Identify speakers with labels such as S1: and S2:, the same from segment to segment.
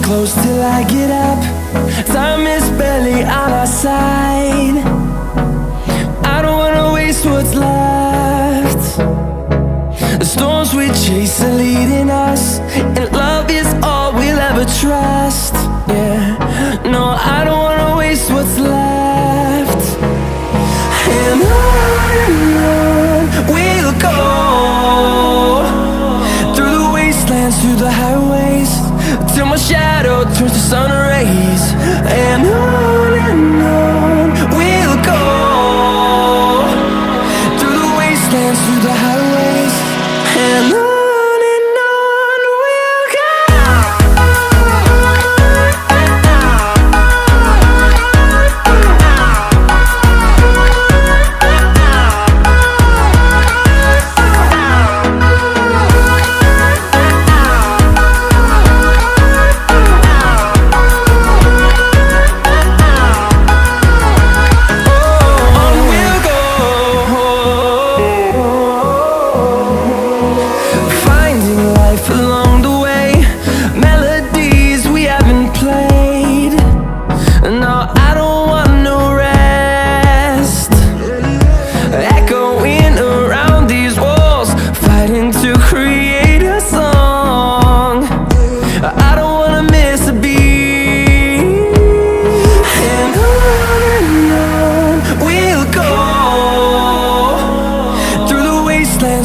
S1: close till I get up. Time is barely on our side. I don't wanna waste what's left. The storms we chase are leading us, and love is all we'll ever trust. Yeah, no, I don't wanna waste what's left. And on we'll go, through the wastelands, through the highways, till my shadow turns to sun rays. And on we'll go, through the wastelands, through the highways, and on we'll go.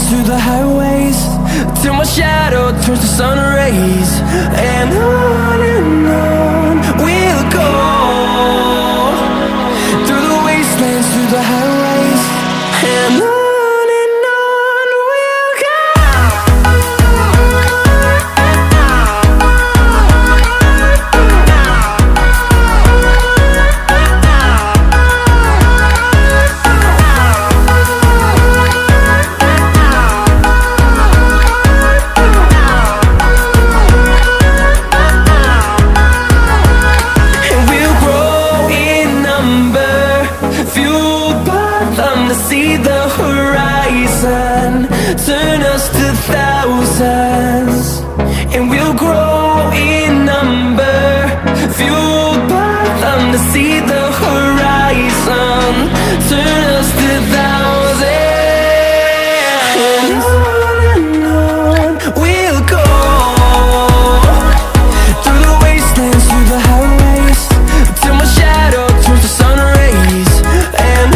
S1: Through the highways, till my shadow turns to sun rays. And on we'll go, through the wastelands, through the highways, and on we'll go. See the horizon turn us to thousands, and we'll grow in number, fueled by them. To see the horizon turn us to thousands, and on we'll go, through the wastelands, through the highways, till my shadow turns to sun rays. And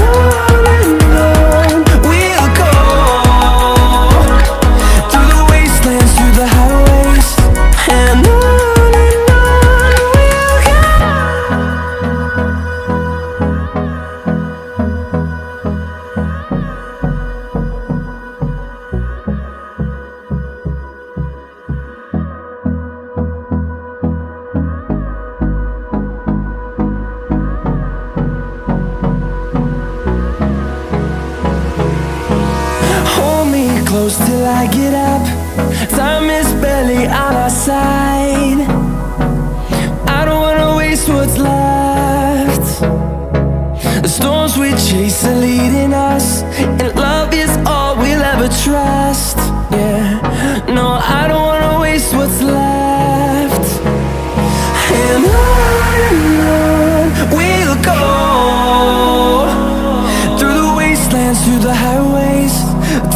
S1: close till I get up. Time is barely on our side. I don't wanna waste what's left. The storms we chase are leading us, and love is all we'll ever trust. Yeah, no, I don't wanna waste what's left. And on we'll go, through the wastelands, through the highways,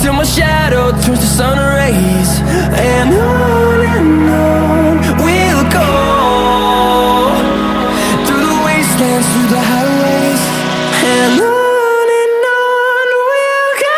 S1: till my shadow turns to sun rays. And on we'll go, through the wastelands, through the highways, and on we'll go.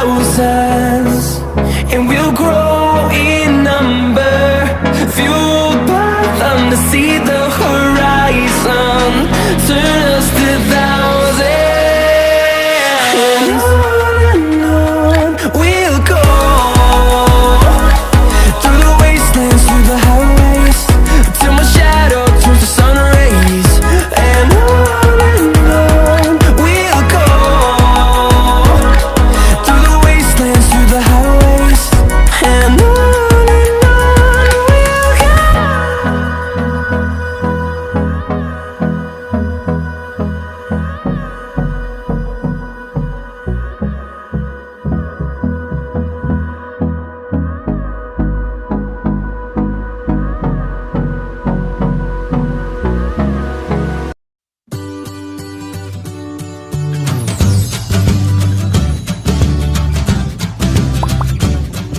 S1: thousands, and we'll grow